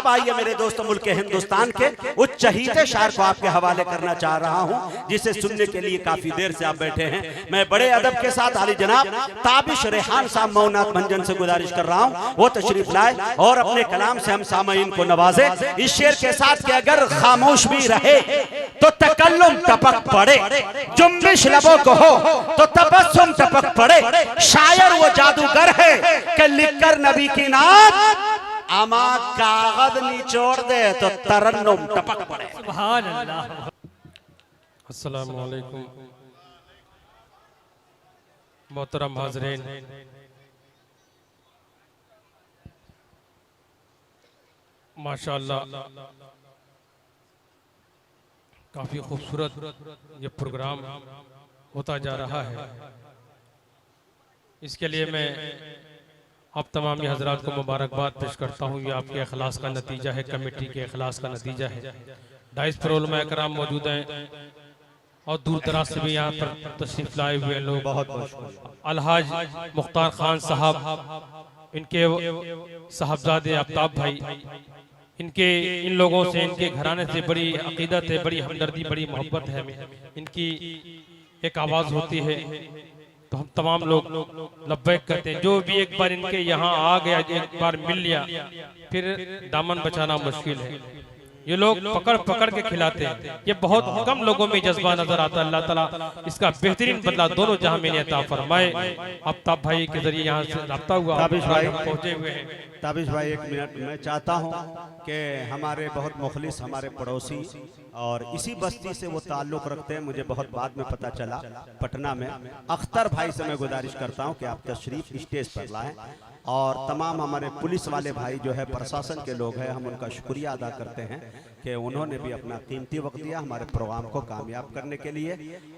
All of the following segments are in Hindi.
अब आइए मेरे दोस्तों, मुल्क हिंदुस्तान के उस चहीते शायर को आपके हवाले करना चाह रहा हूं, जिसे सुनने के लिए काफी देर से आप बैठे हैं। मैं बड़े अदब के साथ आली जनाब ताबिश रेहान साहब मौनात भंजन से गुजारिश कर रहा हूं, वो तशरीफ लाए और अपने कलाम से हम सामईन को नवाजे इस शेर के साथ कि अगर खामोश भी रहे तो तकल्लुम टपक पड़े, जुम्बिश लबों को हो तो तबस्सुम टपक पड़े, शायर वो जादूगर है कि लिखकर नबी की नात अमा कागज निचोड़ दे तो तरन्नुम टपक पड़े। सुभान अल्लाह। अस्सलामु अलैकुम मोहतरम हाज़रीन, माशाअल्लाह काफ़ी खूबसूरत ये प्रोग्राम होता जा रहा है। इसके लिए मैं आप तमाम हज़रात को मुबारकबाद पेश करता हूँ। ये आपके अखलास का नतीजा है, कमेटी के अखलास का नतीजा है। 250 पर उलमा इकराम मौजूद हैं और दूर दराज से भी यहाँ पर तशरीफ लाए हुए लोग। बहुत अलहाज मुख्तार खान साहब, इनके साहबजादे आफ्ताब भाई, इनके इन लोगों से, इनके घराने से बड़ी अकीदत है, बड़ी हमदर्दी, बड़ी मोहब्बत है। इनकी एक आवाज़ होती है तो हम तमाम लोग लब्बैक करते हैं। जो भी एक बार इनके यहाँ आ गया, एक बार मिल लिया, फिर दामन बचाना मुश्किल है। ये लोग पकड़ पकड़ के खिलाते हैं। ये बहुत कम लोगों में जज्बा नजर आता है। अल्लाह ताला इसका बेहतरीन बदला दोनों जहां में अता फरमाए। आफ्ताब भाई के जरिए यहाँ से राब्ता हुआ, ताबिश भाई पहुंचे हुए हैं। ताबिश भाई, एक मिनट, मैं चाहता हूं कि हमारे बहुत मुखलिस हमारे पड़ोसी और इसी बस्ती से वो ताल्लुक़ रखते हैं, मुझे बहुत बाद में पता चला पटना में, अख्तर भाई से मैं गुजारिश करता हूं कि आप तशरीफ स्टेज पर लाएं और तमाम हमारे पुलिस वाले भाई जो है, प्रशासन के लोग हैं, हम उनका शुक्रिया अदा करते हैं कि उन्होंने भी अपना कीमती वक्त दिया हमारे प्रोग्राम को कामयाब करने के लिए।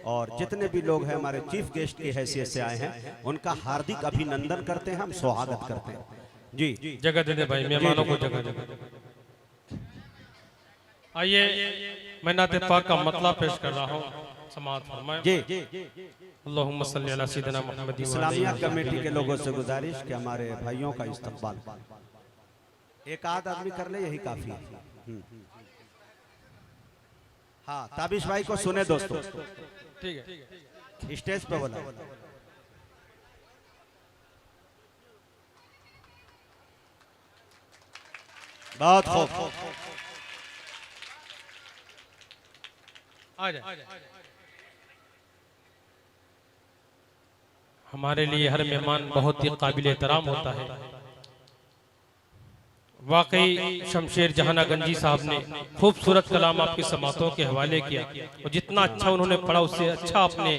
और जितने भी लोग हैं हमारे चीफ गेस्ट की हैसियत से आए हैं, उनका हार्दिक अभिनंदन करते हैं, हम स्वागत करते हैं। जी जगह दे दे भाई, मेहमानों को जगह दे। आइए मैं नाते पाक का मतलब पेश कर रहा हूँ, समाअत फरमाएं। जी अल्लाहुम्मा सल्ली अला सय्यिदिना मुहम्मद। इस्लामिया कमेटी के लोगों से गुजारिश कि हमारे भाइयों का इस्तकबाल एक आध आदमी कर ले, यही काफी है। हाँ, ताबिश भाई को सुने दोस्तों, ठीक है, स्टेज पे बोला। बहुत खूब, आ जाए। हमारे लिए हर मेहमान बहुत ही काबिल एहतराम होता है। वाकई शमशेर जहाना गंजी साहब ने खूबसूरत कलाम आपकी समातों के हवाले किया और जितना अच्छा उन्होंने पढ़ा उससे अच्छा आपने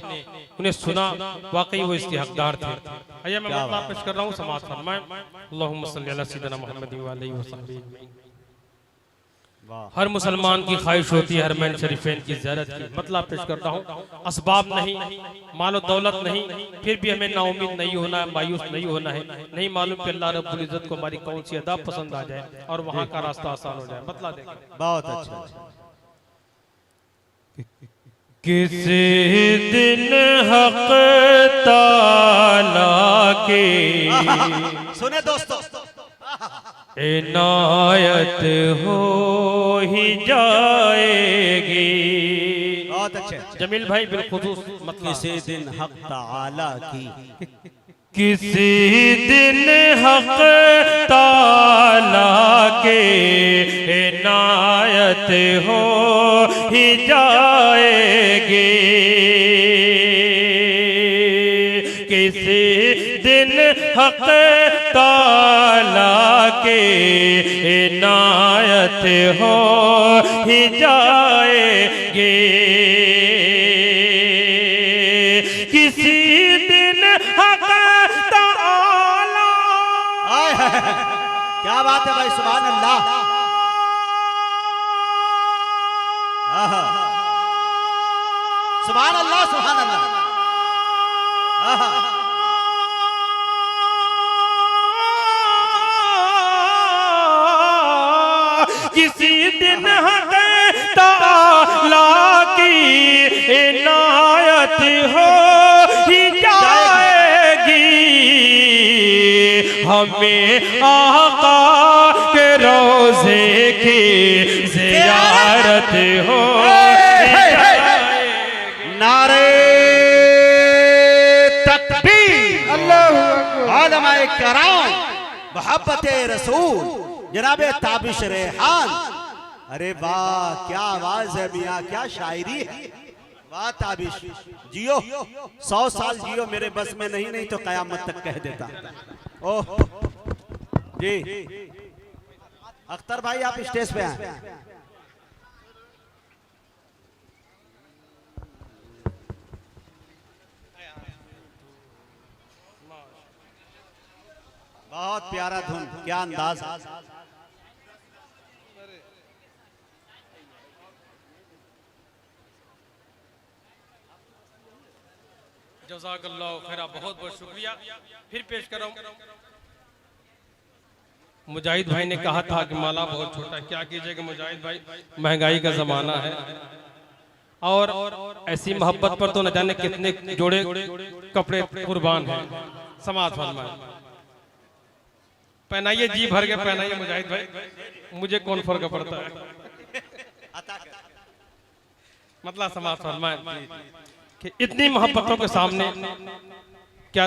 उन्हें सुना। वाकई वो इसके हकदार थे। आइए मैं मतलब पेश कर रहा हूँ, समाअत फरमाएं। अल्लाहुम्मा सल्ली अला सय्यिदिना मुहम्मद व आलिहि वसहबिहि। हर मुसलमान की ख्वाहिश होती है हरमैन शरीफैन की ज़ियारत की। मतलब पेश करता हूँ, असबाब नहीं, मालो दौलत नहीं, फिर भी हमें नाउमीद नहीं होना है, मायूस नहीं होना है। नहीं मालूम कि अल्लाह रब्बुल इज़्ज़त को हमारी कौन सी अदा पसंद आ जाए और वहाँ का रास्ता आसान हो जाए। मतलब देखें, बहुत अच्छा। किसी दिन हक़ ताला के सुने दोस्तों, इनायत हो ही जाएगी। बहुत अच्छे। जमील भाई बिलखुसूस मतलब, किसी दिन हक ताला की, किसी दिन हक ताला के इनायत हो ही जाएगी। किसी दिन हक ताला के इनायत हो ही जाएगी। किसी दिन हक ताला, क्या बात है भाई, सुभान अल्लाह। सुभान अल्लाह, सुभान अल्लाह। किसी दिन हक ताला की इनायत हो ही जाएगी। हमें आका के रो रोजे की ज़ियारत हो नारे तकबीर, उलमाए कराम, मोहब्बत रसूल, जनाबे ताबिश रेहान। अरे वाह क्या आवाज है मियाँ, क्या शायरी है। वाह ताबिश, जियो 100 साल जियो, मेरे बस में नहीं तो कयामत तक कह देता। ओह जी अख्तर भाई आप स्टेज पे आए। बहुत प्यारा धुन, क्या अंदाज। जज़ाकल्लाहु खैरा, बहुत बहुत शुक्रिया। फिर पेश कर रहा हूं, मुजाहिद भाई ने कहा था कि माला बहुत छोटा, क्या कीजिएगा मुजाहिद भाई, महंगाई का जमाना है और ऐसी मोहब्बत पर तो न जाने कितने जोड़े कपड़े कुर्बान हैं। समाज फरमाए, पहनाइए जी भर के पहनाइए मुजाहिद भाई, मुझे कौन फर्क पड़ता है। मतलब समाज फरमाए कि इतनी मोहब्बतों के सामने क्या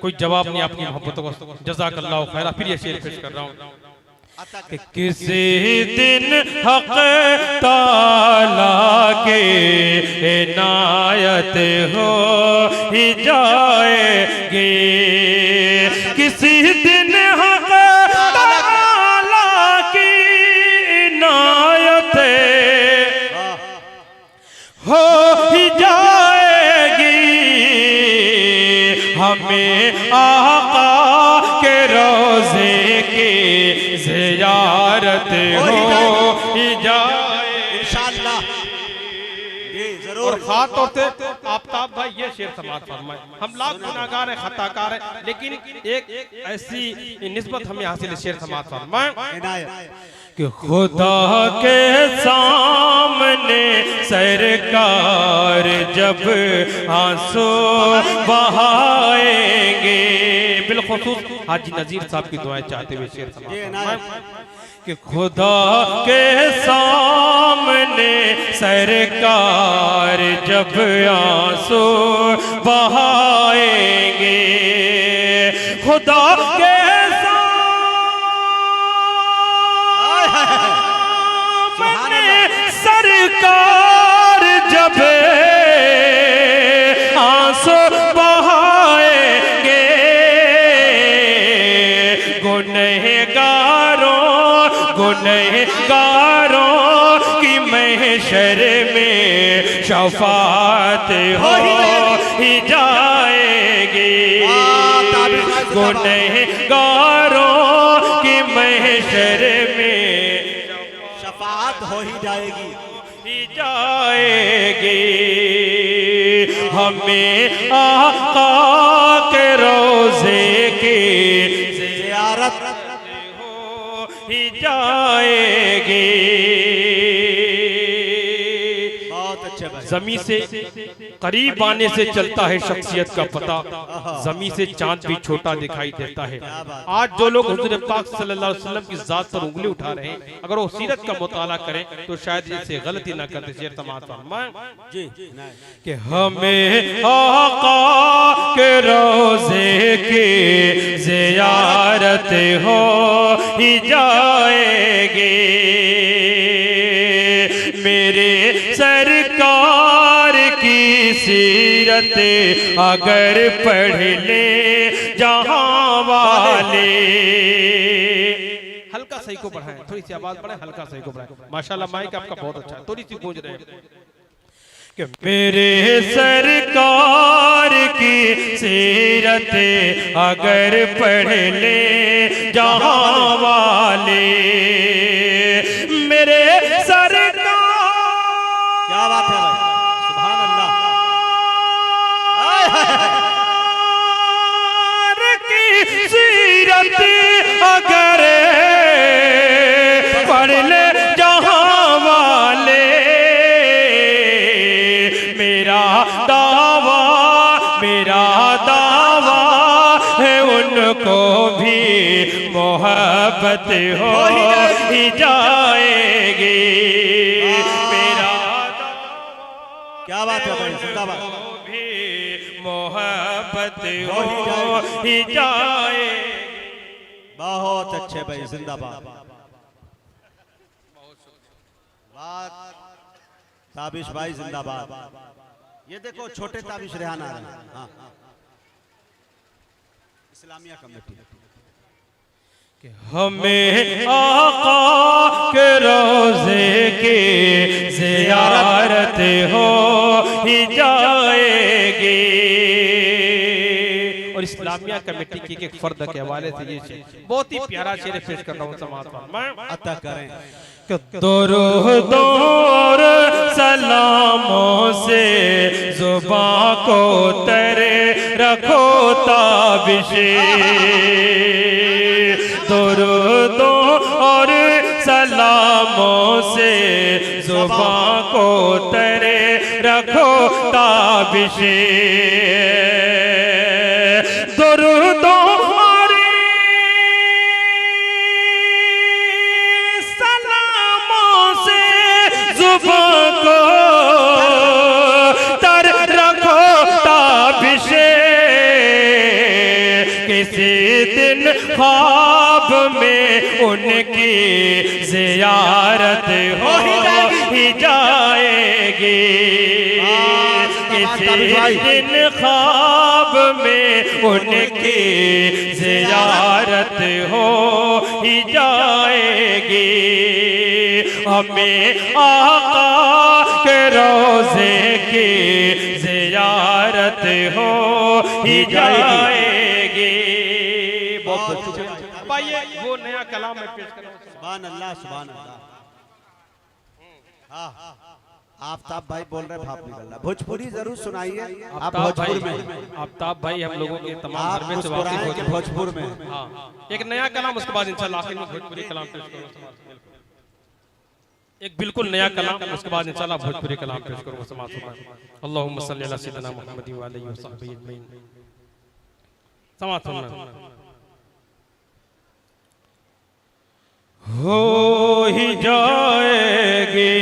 कोई जवाब नहीं आपकी मोहब्बतों को। जज़ाकल्लाहु खैरा। फिर ये शेर पेश कर रहा हूँ कि किसी दिन हक़ ताला के इनायत हो ही जाएगी, किसी दिन हक़ ताला की इनायत हो ही जाएगी, हमें आका के रोज़े की ज़ियारत हो ही जाए इंशाअल्लाह। ये जरूर। और खास तौर से आफ्ताब भाई ये शेर समाज फरमाए, हम लाख गुनाहगार हैं, खताकार हैं, लेकिन एक ऐसी निस्बत हमें हासिल शेर समाज फरमाए कि खुदा के सामने सरकार जब आंसू बहाएंगे, बिलखुसूस हाजी नजीर साहब की दुआएं चाहते हुए शेर समाज कि खुदा के सामने सरकार जब आंसू बहाएंगे, खुदा के सरकार जब आंसू बहाएंगे, गुनहगारों की महशर में शफाअत हो ही जाएगी, गुनहगारों की महशर में शफाअत हो ही जाएगी, हमें आका के रोज़े की ज़ियारत हो ही जाएगी। बहुत अच्छे भाई। ज़मीं से करीब आने से चलता है शख्सियत का पता, ज़मीं से चांद भी छोटा दिखाई देता है। आज जो लोग हुज़ूर पाक सल्लल्लाहु अलैहि वसल्लम की ज़ात पर उंगली उठा रहे हैं, अगर वो सीरत का मुताला करें तो शायद इससे गलती ना करते। शेर समाज फरमाएं जी कि हमें आका के रोज़े की ज़ियारत हो ही जाएगी, मेरे सरकार की सीरत अगर पढ़ ले जहां वाले। हल्का सही को बढ़ाएं, थोड़ी सी आवाज बढ़ाएं, हल्का सही को बढ़ाएं। माशाल्लाह माइक आपका बहुत अच्छा है, थोड़ी सी गूंज रहे हैं कि मेरे सरकार की सीरत अगर पढ़ ले जहां वाले, मेरे सरकार। क्या बात है भाई, सुभान अल्लाह। की सीरत अगर पढ़ ले जहां वाले, मेरा दावा है उन उनको भी मोहब्बत हो ही जाएगी। मेरा क्या बात है भाई, जिंदाबाद। भी मोहब्बत हो ही जाए। बहुत अच्छे भाई, जिंदाबाद। बात ताबिश भाई जिंदाबाद। ये देखो छोटे ताबिश रेहान आ रहे हैं। हाँ, इस्लामिया कमेटी। हमें आका के रोजे की ज़ियारत हो ही जाएगी। और इस्लामिया कमेटी की एक फर्द के हवाले से ये बहुत ही प्यारा शेर पेश कर रहा हूँ समाज पर मैं। अता करें दुरूद और सलामों से जुबां को तरे रखो ताबिशे। दुरूद और सलामों से जुबां को तरे रखो ताबिशे। दुरूद को तर रखो ताबिशे। किसी दिन ख्वाब में उनकी ज़ियारत हो ही जाएगी। किसी दिन ख्वाब में उनकी ज़ियारत हो ही जाएगी। हमें आका के रोजे की ज़ियारत हो ही जाएगी। बहुत अच्छे भाई, वो नया कलाम मैं पेश कर रहा हूं। सुभान अल्लाह, सुभान अल्लाह। हाँ, आफ्ताब भाई बोल रहे भाप निकल रहा। भोजपुरी जरूर सुनाइए आप भोजपुर में। आफ्ताब भाई हम लोगों के तमाम आप धर्म से मुस्कुराएं वाकिफ कि भोजपुर में। हाँ, एक नया कलाम, उसके बाद इंशाल्लाह आखिर में भोजपुरी कलाम पेश करूंगा। एक बिल्कुल नया कलाम, उसके बाद इंशाल्लाह भोजपुरी कलाम पेश करूंगा समाज में। अल्लाहुम्मा सल्ली अला सय्यिदिना मुहम्मद व आलिहि व सहबिहि अजमईन। समाज में हो ही जाएगी।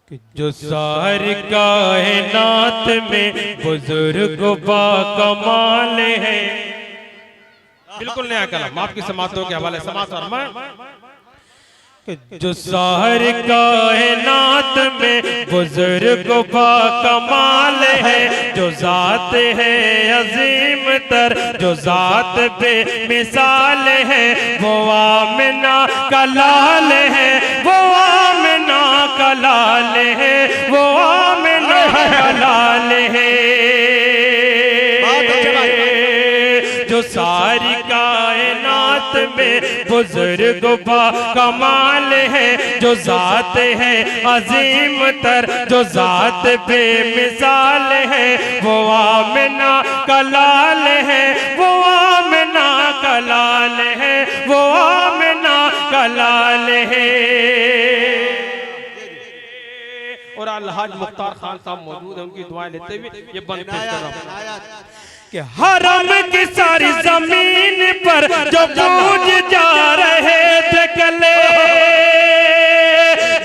कि जो सारी कायनात में बुजुर्ग बा कमाल है। बिल्कुल नया कलाम आपकी समातों के हवाले समात फरमाएं। जो सारी कायनात में बुजुर्ग बा कमाल है। जो जात है अजीम तर, जो जात बे मिसाल है। वो आमिना का लाल है, वो आमिना का लाल है, वो आमिना का लाल है। जो सारी कायनात में बुजुर्ग बा कमाल है। जो जात है अजीम तर, जो जात बेमिसाल है। वो आमिना का लाल है, वो आमिना का लाल है, वो आमिना का लाल है। और अलहाज मुख्तार खान साहब मौजूद हैं, उनकी दुआएं लेते हुए ये बंद पेश कर रहा हूं कि हरम की सारी जमीन पर जो पूज जा रहे थे कले,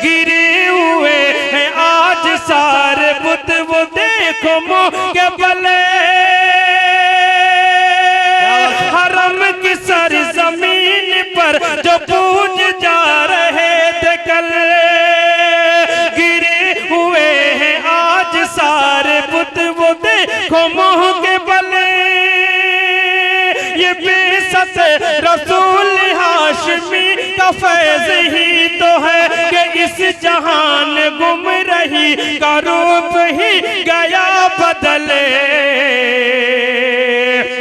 गिरे हुए हैं आज सारे बुत। वो देखो मुँह के बले। हरम की सारी जमीन पर जो पूज जा रहे थे कले, गिरे हुए हैं आज सारे बुत। वो देखो मुँह के बले। ये बेसत रसूल हाशमी का फैज़ ही तो है कि इस जहान गुम रही का रूप ही गया बदले।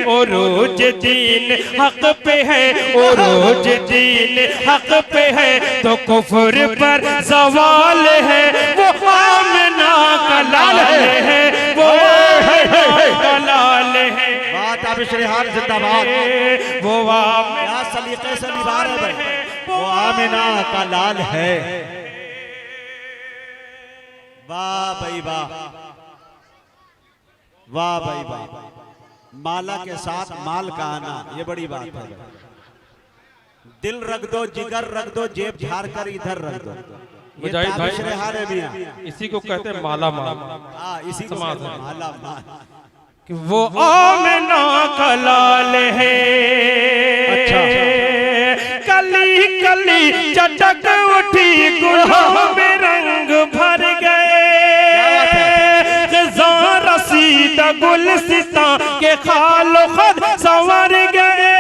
ओ रोज दीन हक पे है, ओ रोज दीन हक पे है, तो कुफ्र पर सवाल है। वो आमिना का लाल है, वो आमिना का लाल है। ताबिश रेहान जिंदाबाद। वो क्या सलीके से निभा रहे भाई। वो आमिना का लाल है। वाह भाई वाह। वाह भाई वाह, माला के साथ माल का आना, ये बड़ी बात है। दिल रख दो, जिगर रख दो, जेब झाड़ कर इधर रख दो। ये ताबिश रेहान है मियां, इसी को कहते हैं माला माल। हाँ, इसी को कहते हैं माला माल। कि वो आमना का लाल है, अच्छा, कली कली चटक उठी, गुलों में रंग भर गए, रसीदा गुलसिता के खालो खद संवर गए।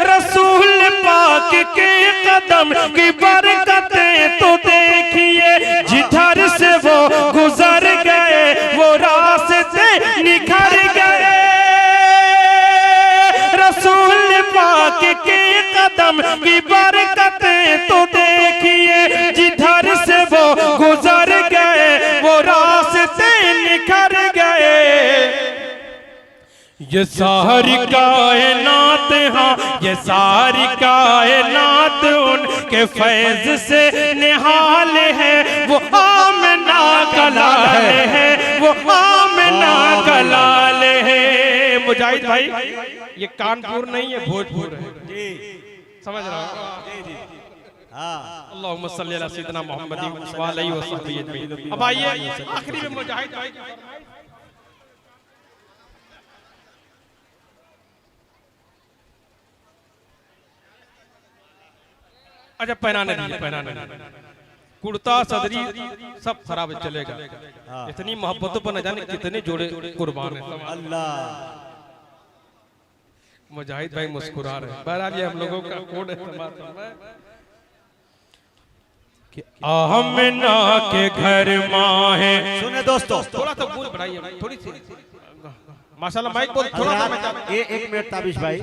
रसूल पाक के कदम की बरकतें तो देखिए, जिधर से वो गुजर गए वो रास्ते निखर गए। रसूल पाक के कदम की बरकतें तो देखिए, जिधर से वो गुजर गए वो रास्ते निखर गए। ये सारी कायनात, हाँ ये सारी कायनात उनके फैज से निहाल है। वो आमना का लाल है, वो आमना का लाल है। मुजाहिद भाई, ये कानपुर नहीं है, भोजपुर है, समझ रहा हूँ। अल्लाहुम्मा सल्ली अला सय्यिदिना मुहम्मदिन व अलैहि वसल्लम अजमईन। अब आइए आखिरी में मुजाहिद भाई, अच्छा पहनाने दीजिए, पहनाने कुर्ता सदरी सब खराब चलेगा। इतनी मोहब्बतों पर न जाने कितने जोड़े कुर्बान है। अल्लाह, मुजाहिद भाई मुस्कुरा रहे हैं। बहरहाल ये हम लोगों का कोड है कि आमना के घर माँ है। सुने दोस्तों, थोड़ा सा बोल बढ़ाइए, थोड़ी सी माशाल्लाह माइक बोल थोड़ा सा। एक मिनट ताबिश भाई,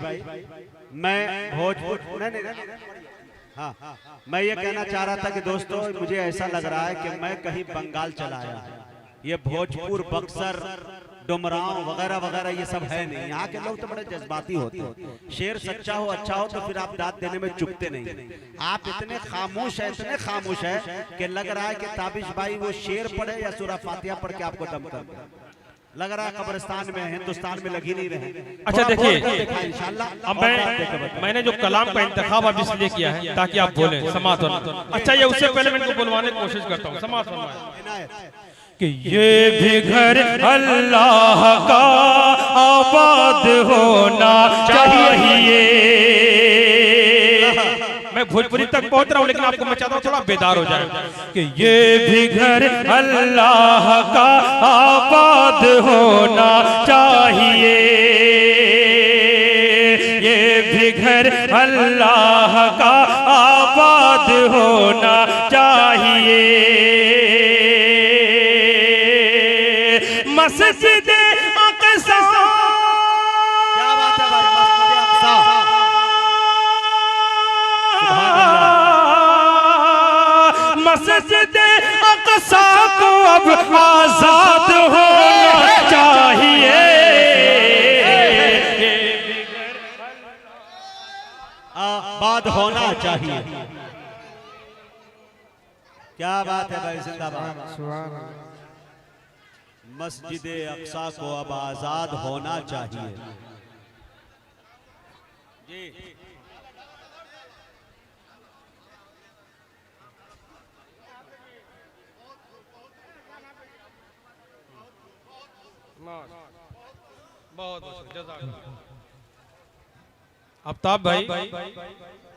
मैं भोजपुर नहीं, हाँ, मैं ये कहना चाह रहा था कि दोस्तों मुझे ऐसा लग रहा है कि मैं कहीं बंगाल चला आया। ये भोजपुर, बक्सर, डुमरांव वगैरह वगैरह ये सब है नहीं। यहाँ के लोग तो बड़े जज्बाती होते हैं। शेर सच्चा हो, अच्छा हो तो फिर आप दाद देने में चुकते नहीं। आप इतने खामोश है, इतने खामोश है कि लग रहा है कि ताबिश भाई वो शेर पढ़े या सूरह फातिहा पढ़ के आपको दम कर दे। लग रहा है कब्रिस्तान में, हिंदुस्तान में लगी नहीं रहे। अच्छा देखिए, इंशाल्लाह अब मैंने जो कलाम का इंतखाब अब इसलिए किया है ताकि आप बोलें समात। अच्छा ये उससे पहले मैं इनको बुलवाने की कोशिश करता हूँ। समात कि ये भी घर अल्लाह का आबाद होना चाहिए। मैं भोजपुरी तक पहुंच रहा हूं, लेकिन आपको मैं चाहता हूं थोड़ा बेदार हो जाए कि ये भी घर अल्लाह का आबाद होना चाहिए। ये भी घर अल्लाह का आबाद होना चाहिए। मस्जिद अक़सा, क्या बात है भाई, मस्जिद अक़सा, मस्जिद अक़सा को अब आजाद होना चाहिए। आबाद होना चाहिए। क्या बात है भाई, जिंदाबाद। मस्जिद अक़सा को अब आजाद होना चाहिए। जी बहुत आफ्ताब भाई,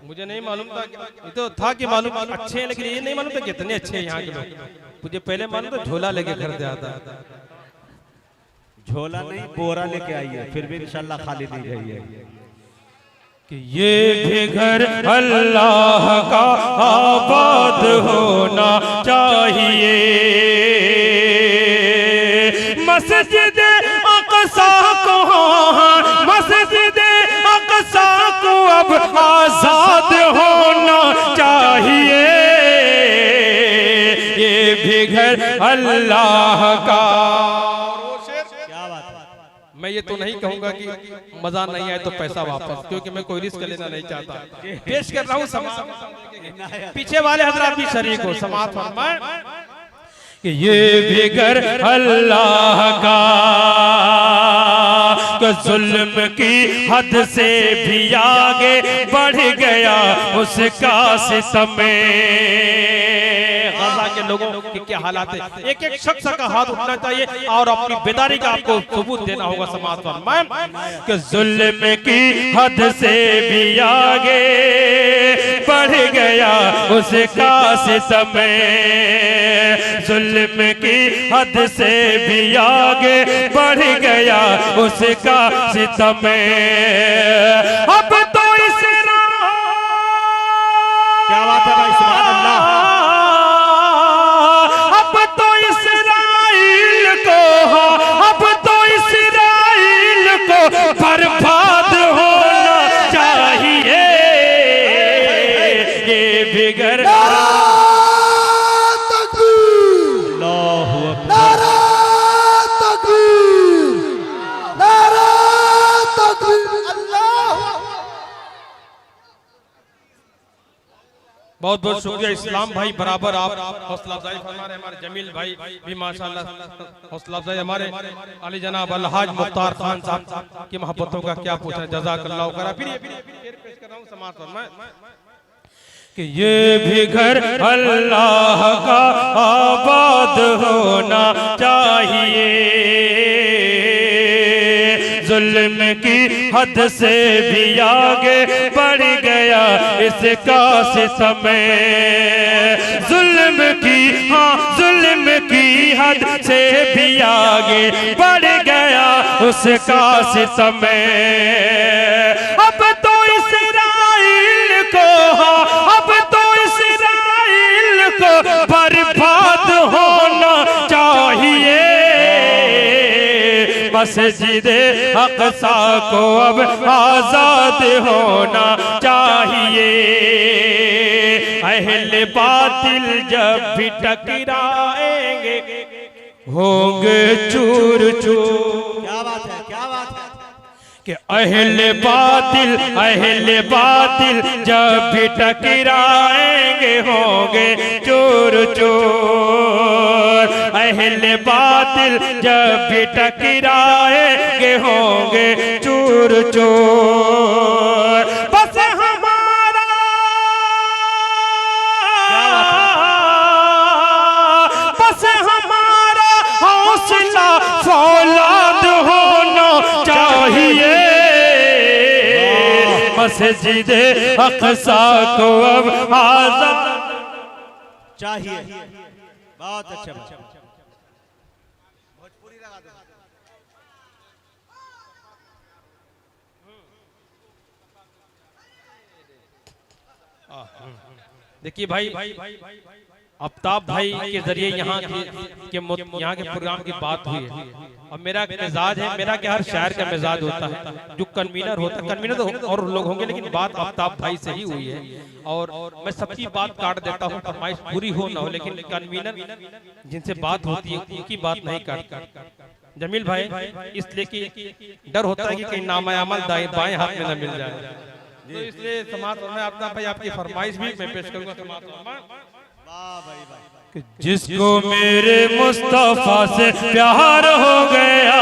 मुझे नहीं मालूम था, ये तो था कि मालूम अच्छे हैं, लेकिन ये नहीं मालूम था कितने अच्छे हैं यहाँ के लोग। मुझे पहले मालूम था झोला लेके घर से आता। झोला नहीं, बोरा लेके आई है, फिर भी इंशाल्लाह खाली नहीं गई है। कि ये भी घर अल्लाह का आबाद होना चाहिए। मस्जिद अक़सा को, मस्जिद अक़सा को अब आजाद होना चाहिए। ये भी घर अल्लाह का। मैं ये तो नहीं कहूंगा कि मजा नहीं आए तो पैसा वापस, क्योंकि मैं कोई रिस्क लेना नहीं चाहता। पेश कर रहा हूँ समात, पीछे वाले हजरात भी शरीक हो। समात फरमाए कि ये भी घर अल्लाह का, कि जुल्म की हद से भी आगे बढ़ गया उसका सितम। गाजा के लोगों के क्या हालात है, एक एक शख्स का हाथ उठना चाहिए और अपनी बेदारी का आपको सबूत देना होगा समाज पर। कि जुल्म की हद से भी आगे बढ़ गया उसका सितम, जुल्म की हद से भी आगे बढ़ गया उसका सितम। अब तो इस क्या बात है भाई, सुभान अल्लाह। अब तो इस्राइल को, अब तो इस्राइल को बर्बाद होना चाहिए। ये बिगड़ बहुत बहुत शुक्रिया इस्लाम भाई, बराबर आप हौसला अफजाई फरमा रहे। हमारे जमील भाई भी माशाल्लाह हौसला अफजाई। हमारे अली जनाब अलहाज मुख्तार खान साहब की मोहब्बतों का क्या पूछना, जज़ाकल्लाह खैर। फिर पेश कर रहा हूं समाज पर कि ये भी घर अल्लाह का आबाद होना चाहिए, जुल्म की हद से भी आगे बढ़ गया इसका सितम। जुल्म की, हाँ जुल्म की हद से भी आगे बढ़ गया उसका सितम। अब तो इस्राइल को, अब तो इस्राइल को बर्बाद होना चाहिए। मस्जिद अक़सा को अब आजाद होना चाहिए। अहले बातिल जब भी टकराएंगे होंगे चूर चूर। क्या बात है, क्या बात है। कि अहले बातिल जब भी टकराएंगे होंगे चोर चोर। अहले बातिल जब भी टकराएंगे होंगे चोर चोर। बस हमारा, बस हमारा हौसला फौलाद होना चाहिए। मस्जिद अक़सा को अब आज़ाद चाहिए। बहुत अच्छा, भोजपुरी लगा दो। देखिए भाई, आफ्ताब भाई के जरिए यहाँ के प्रोग्राम की बात हुई है। और मेरा मिजाज है, मेरा क्या हर शायर का मिजाज होता है, जो कन्वीनर होता है, कन्वीनर तो और लोग होंगे लेकिन बात आफ्ताब भाई से ही हुई है। और मैं सबकी बात काट देता हूँ, फरमाइश पूरी हो ना हो, लेकिन कन्वीनर जिनसे बात होती है उनकी बात नहीं काटता। जमील भाई, इसलिए कि डर होता है कि कहीं नामायामल बाएं हाथ में न मिल जाए, तो इसलिए समाज में अपना भाई आपकी फरमाइश भी मैं पेश करूंगा समाज में। जिसको मेरे मुस्तफा से प्यार हो गया,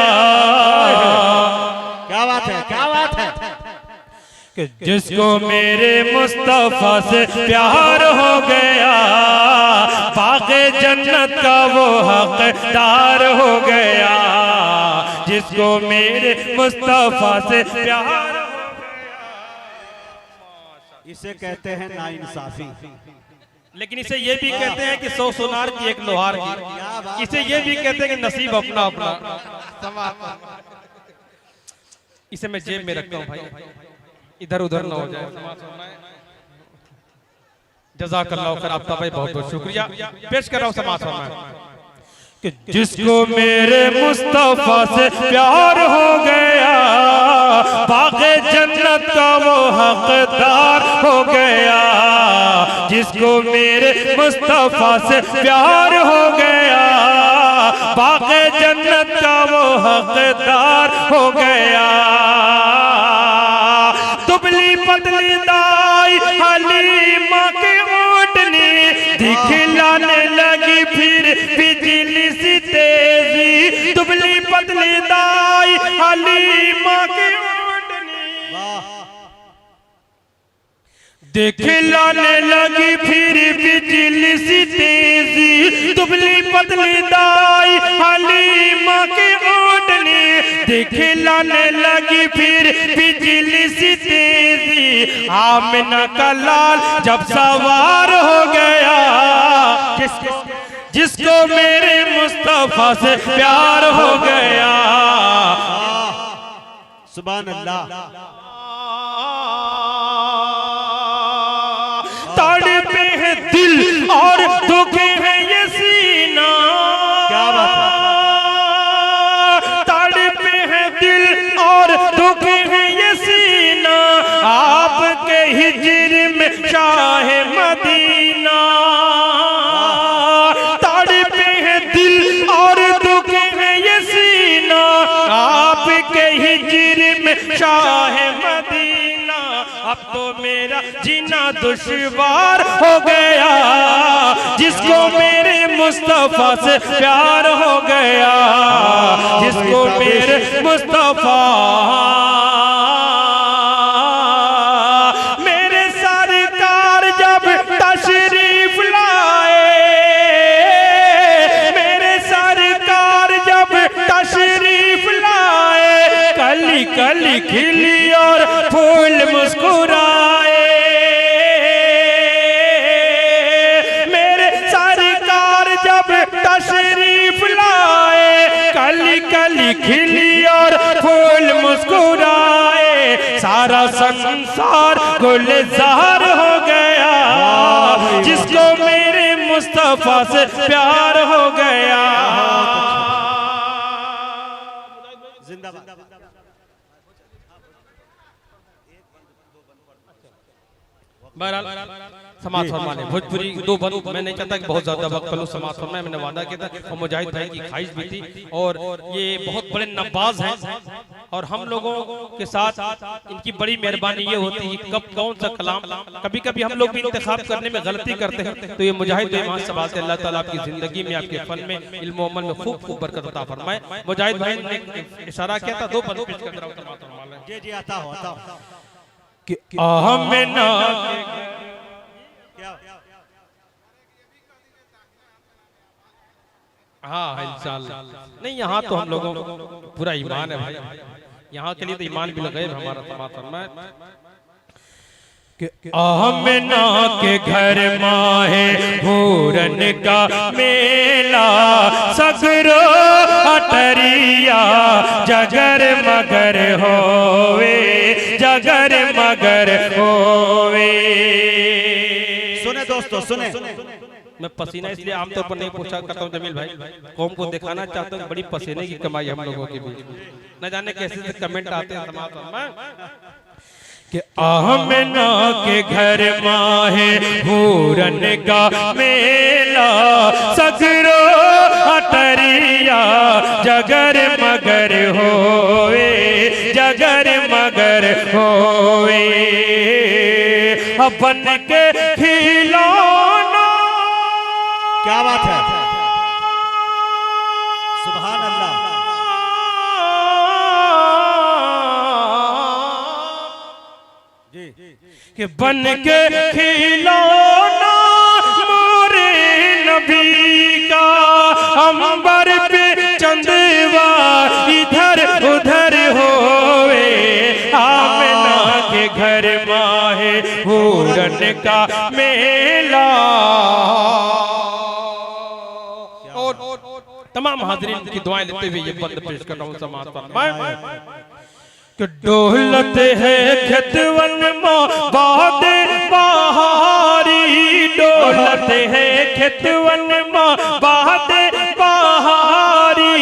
क्या बात है, क्या बात है। कि जिसको मेरे मुस्तफा से प्यार हो गया, बाग़े जन्नत का वो हकदार हो गया। जिसको मेरे मुस्तफा से प्यार हो गया, इसे कहते हैं नाइंसाफी। लेकिन इसे ये भी कहते हैं कि 100 सोनार की 1 लोहार की। इसे ये भी कहते हैं कि नसीब अपना अपना। इसे मैं जेब में रखता हूँ भाई, इधर उधर ना हो जाए। जज़ाकल्लाह खैर आफ्ताब भाई, बहुत बहुत शुक्रिया। पेश कर रहा हूँ समाज में कि जिसको मेरे मुस्तफा से प्यार हो गया, बाग़े जन्नत का वो हकदार हो गया। जिसको मेरे मुस्तफा से प्यार हो गया, बाग़े जन्नत का वो हकदार हो गया। दुबली पतली दाई हलीमा के ओटनी दिखलाने लगी फिर बिजली पतली दाई हलीमा के ओढ़नी देख लाने लगी फिर बिजली सी तेजी, दुबली पतली दाई हलीमा के ओढ़नी देख लाने लगी फिर बिजली सी तेजी। आमिना का लाल जब सवार हो गया, जिसको मेरे मुस्तफा से प्यार हो गया। सुभान अल्लाह। तड़पे है दिल और दुखे है ये सीना, क्या बात है। तड़पे है दिल और दुखे है ये सीना, आपके हिजर में शाह मदीना। तड़पे है दिल और दुखे है ये सीना, आपके हिजर में शाह मदीना। अब तो मेरा जीना दुश्वार हो गया, जिसको मेरे मुस्तफा से प्यार हो गया, जिसको मेरे मुस्तफा। मेरे सरकार जब तशरीफ लाए, मेरे सरकार जब तशरीफ लाए, कली कली खिली और फूल मुस्कुराए। मेरे सरकार जब तशरीफ लाए, कली कली खिली और फूल मुस्कुराए। सारा संसार गुलजार हो गया, जिसको मेरे मुस्तफा से प्यार हो गया। जिंदाबाद। बहरहाल समाज फरमाने भोजपुरी दो बंद, मैं नहीं चाहता कि बहुत ज्यादा वक्त पहले समाज फरमाए, मैंने वादा किया था और मुजाहिद भाई की ख्वाहिश भी थी। और ये बहुत बड़े नवाज हैं और हम लोगों के साथ इनकी बड़ी मेहरबानी ये होती है कि कब कौन सा कलाम, कभी कभी हम लोग भी इंतखाब करने में गलती करते हैं, तो ये मुजाहिद भाई वहाँ सवाल से अल्लाह ताला आपकी जिंदगी में, आपके फन में, इल्म अमल में खूब खूब बरकत अता फरमाए। मुजाहिद भाई ने इशारा किया था, दो बंद पेश कर रहा हूं। जी जी आता हो कि आमिना हाँ इंशाअल्लाह। नहीं यहाँ तो हम लोगों को पूरा ईमान है भाई, यहाँ के लिए तो ईमान भी लगे हमारा समापन में। आमिना के घर माहे पूरन का मेला, सगरो अटरिया जगर मगर होवे, जगर मगर होवे। सुने दोस्तों सुने, मैं पसीना इसलिए आमतौर पर नहीं पूछा करता हूँ जमील भाई, कौम को दिखाना चाहता हूँ बड़ी पसीने की कमाई हम लोगों के बीच, न जाने कैसे से कमेंट आते हैं समाज में कि आमिना के घर माहे पूरन का मेला, सगरो अटरिया जगर मगर होवे, जगर मगर होवे। अपन के खिलौना, क्या बात है, सुभान अल्लाह। कि बन के खिलौना मोरे नबी का, अंबर पे चंदवा इधर उधर होवे। आमिना के घर माहे पूरन का मेला। और तमाम हाज़रीन की दुआएं लेते हुए ये बंद पेश कर रहा हूँ समाज पर। कि डोलत है खेतवन माँ बाद बहारी, डोलत है खेतवन माँ बाद बहारी,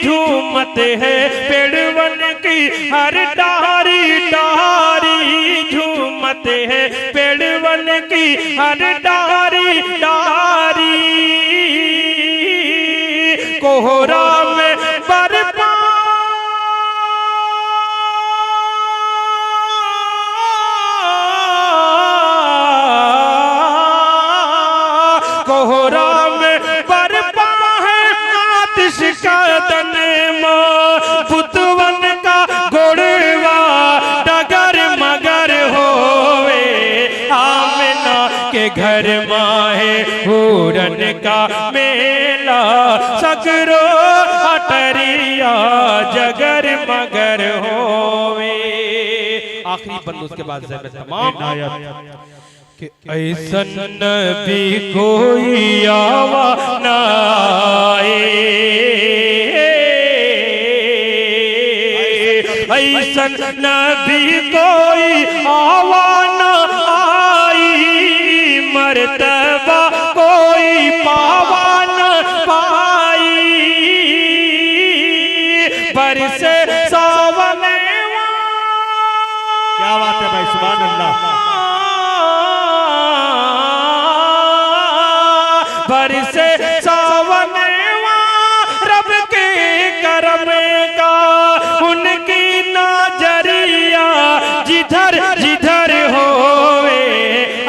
झूमत है पेड़वन की हर डारी डारी, झूमत है पेड़वन की हर डारी डारी। कोहरा में बरपा कोहरा में बरपा है आतिश का तनमा, पुतवन का गोड़वा डगर मगर होवे आमना के घर माहे पूरन का मेला सगरो अटरिया जगर मगर होवे। आखिरी बंद उसके बाद से तमाम कि ऐसन नबी कोई आवा ना आए, ऐसन नबी कोई आवा ना आई, मर्तबा कोई पावा ना पाई, बरसे सावन। क्या बात है भाई, सुभान अल्लाह। बरसे सावन रब के करम का, उनकी नजरिया जिधर जिधर होवे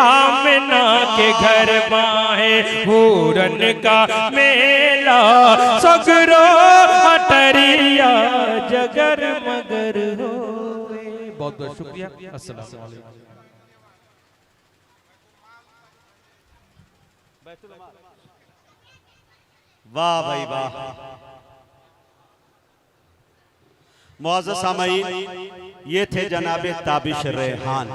आमना के घर माहे पूरन का मेला सगरो अटरिया जगर मगर होवे। बहुत बहुत शुक्रिया। अस्सलाम वालेकुम। वाह भाई वाह। मुअज़्ज़ज़ सामईन, ये थे जनाबे ताबिश रेहान।